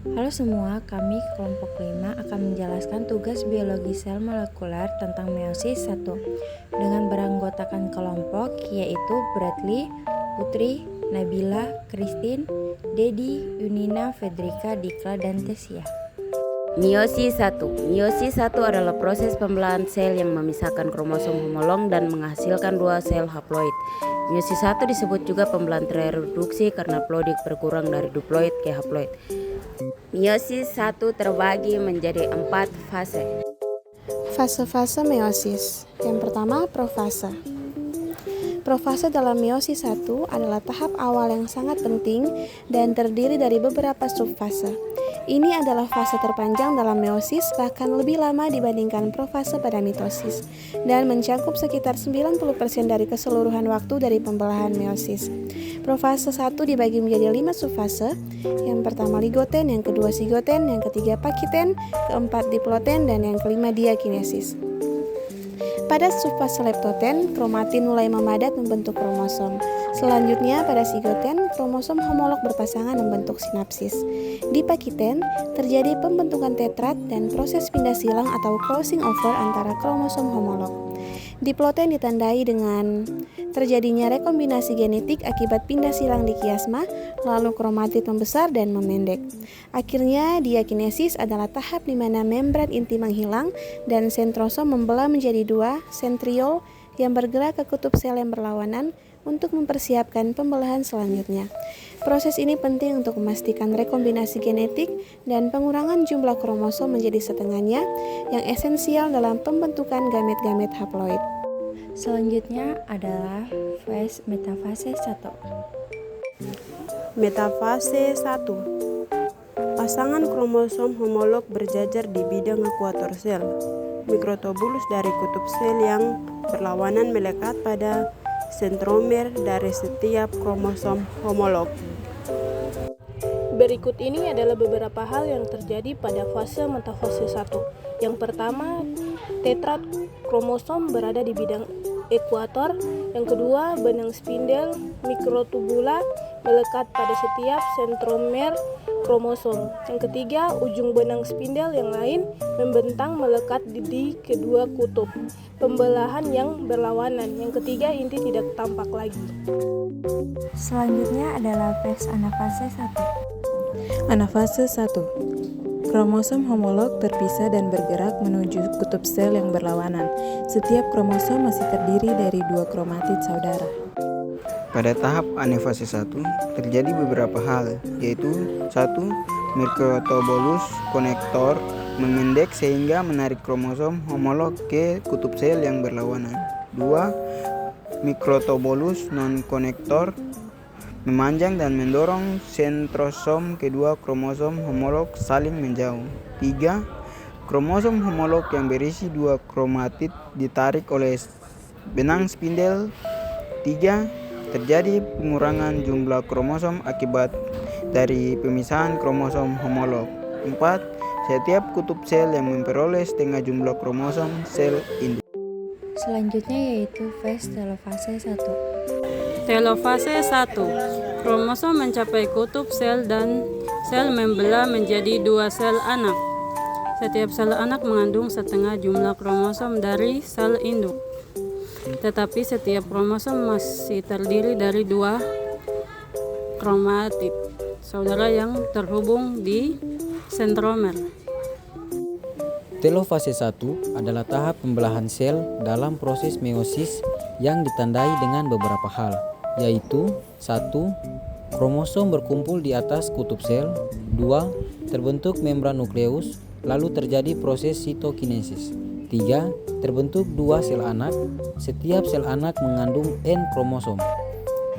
Halo semua, kami kelompok 5 akan menjelaskan tugas biologi sel molekuler tentang meiosis 1 dengan beranggotakan kelompok yaitu Bradley, Putri, Nabila, Christine, Dedi, Yunina, Fedrika, Dikla, dan Tesia. Meiosis 1. Meiosis 1 adalah proses pembelahan sel yang memisahkan kromosom homolog dan menghasilkan dua sel haploid. Meiosis 1 disebut juga pembelahan reproduksi karena ploidik berkurang dari diploid ke haploid. Meiosis 1 terbagi menjadi 4 fase. Fase-fase meiosis. Yang pertama, profase. Profase dalam meiosis 1 adalah tahap awal yang sangat penting dan terdiri dari beberapa subfase. Ini adalah fase terpanjang dalam meiosis, bahkan lebih lama dibandingkan profase pada mitosis, dan mencakup sekitar 90% dari keseluruhan waktu dari pembelahan meiosis. Profase 1 dibagi menjadi 5 subfase. Yang pertama ligoten, yang kedua sigoten, yang ketiga pakiten, keempat diploten, dan yang kelima diakinesis. Pada subfase leptoten, kromatin mulai memadat membentuk kromosom. Selanjutnya, pada sigoten, kromosom homolog berpasangan membentuk sinapsis. Di pakiten, terjadi pembentukan tetrat dan proses pindah silang atau crossing over antara kromosom homolog. Diploten ditandai dengan terjadinya rekombinasi genetik akibat pindah silang di kiasma, lalu kromatid membesar dan memendek. Akhirnya, diakinesis adalah tahap di mana membran inti menghilang dan sentrosom membelah menjadi dua sentriol yang bergerak ke kutub sel yang berlawanan untuk mempersiapkan pembelahan selanjutnya. Proses ini penting untuk memastikan rekombinasi genetik dan pengurangan jumlah kromosom menjadi setengahnya yang esensial dalam pembentukan gamet-gamet haploid. Selanjutnya adalah metafase 1. Metafase 1. Pasangan kromosom homolog berjajar di bidang ekuator sel. Mikrotubulus dari kutub sel yang berlawanan melekat pada sentromer dari setiap kromosom homolog. Berikut ini adalah beberapa hal yang terjadi pada fase metafase 1. Yang pertama, tetrat kromosom berada di bidang ekuator. Yang kedua, benang spindel mikrotubula melekat pada setiap sentromer kromosom. Yang ketiga, ujung benang spindel yang lain membentang melekat di kedua kutub pembelahan yang berlawanan. Yang ketiga, inti tidak tampak lagi. Selanjutnya adalah anafase 1. Anafase 1. Kromosom homolog terpisah dan bergerak menuju kutub sel yang berlawanan. Setiap kromosom masih terdiri dari dua kromatid saudara. Pada tahap anafase 1 terjadi beberapa hal, yaitu 1. Mikrotubulus konektor memendek sehingga menarik kromosom homolog ke kutub sel yang berlawanan. 2. Mikrotubulus non-konektor memanjang dan mendorong sentrosom kedua kromosom homolog saling menjauh. 3. Kromosom homolog yang berisi dua kromatid ditarik oleh benang spindel. 3. Terjadi pengurangan jumlah kromosom akibat dari pemisahan kromosom homolog. 4. Setiap kutub sel yang memperoleh setengah jumlah kromosom sel induk. Selanjutnya yaitu telofase 1. Telofase 1. Kromosom mencapai kutub sel dan sel membelah menjadi dua sel anak. Setiap sel anak mengandung setengah jumlah kromosom dari sel induk. Tetapi setiap kromosom masih terdiri dari dua kromatid saudara yang terhubung di sentromer. Telofase 1 adalah tahap pembelahan sel dalam proses meiosis yang ditandai dengan beberapa hal, yaitu 1. Kromosom berkumpul di atas kutub sel. 2. Terbentuk membran nukleus, lalu terjadi proses sitokinesis. 3. Terbentuk dua sel anak. Setiap sel anak mengandung N kromosom.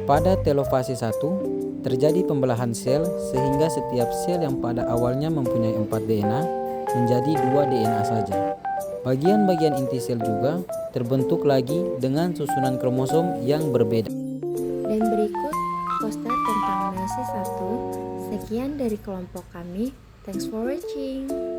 Pada telofase 1 terjadi pembelahan sel sehingga setiap sel yang pada awalnya mempunyai 4 DNA menjadi 2 DNA saja. Bagian-bagian inti sel juga terbentuk lagi dengan susunan kromosom yang berbeda. Dan berikut poster tentang meiosis 1. Sekian dari kelompok kami. Thanks for watching.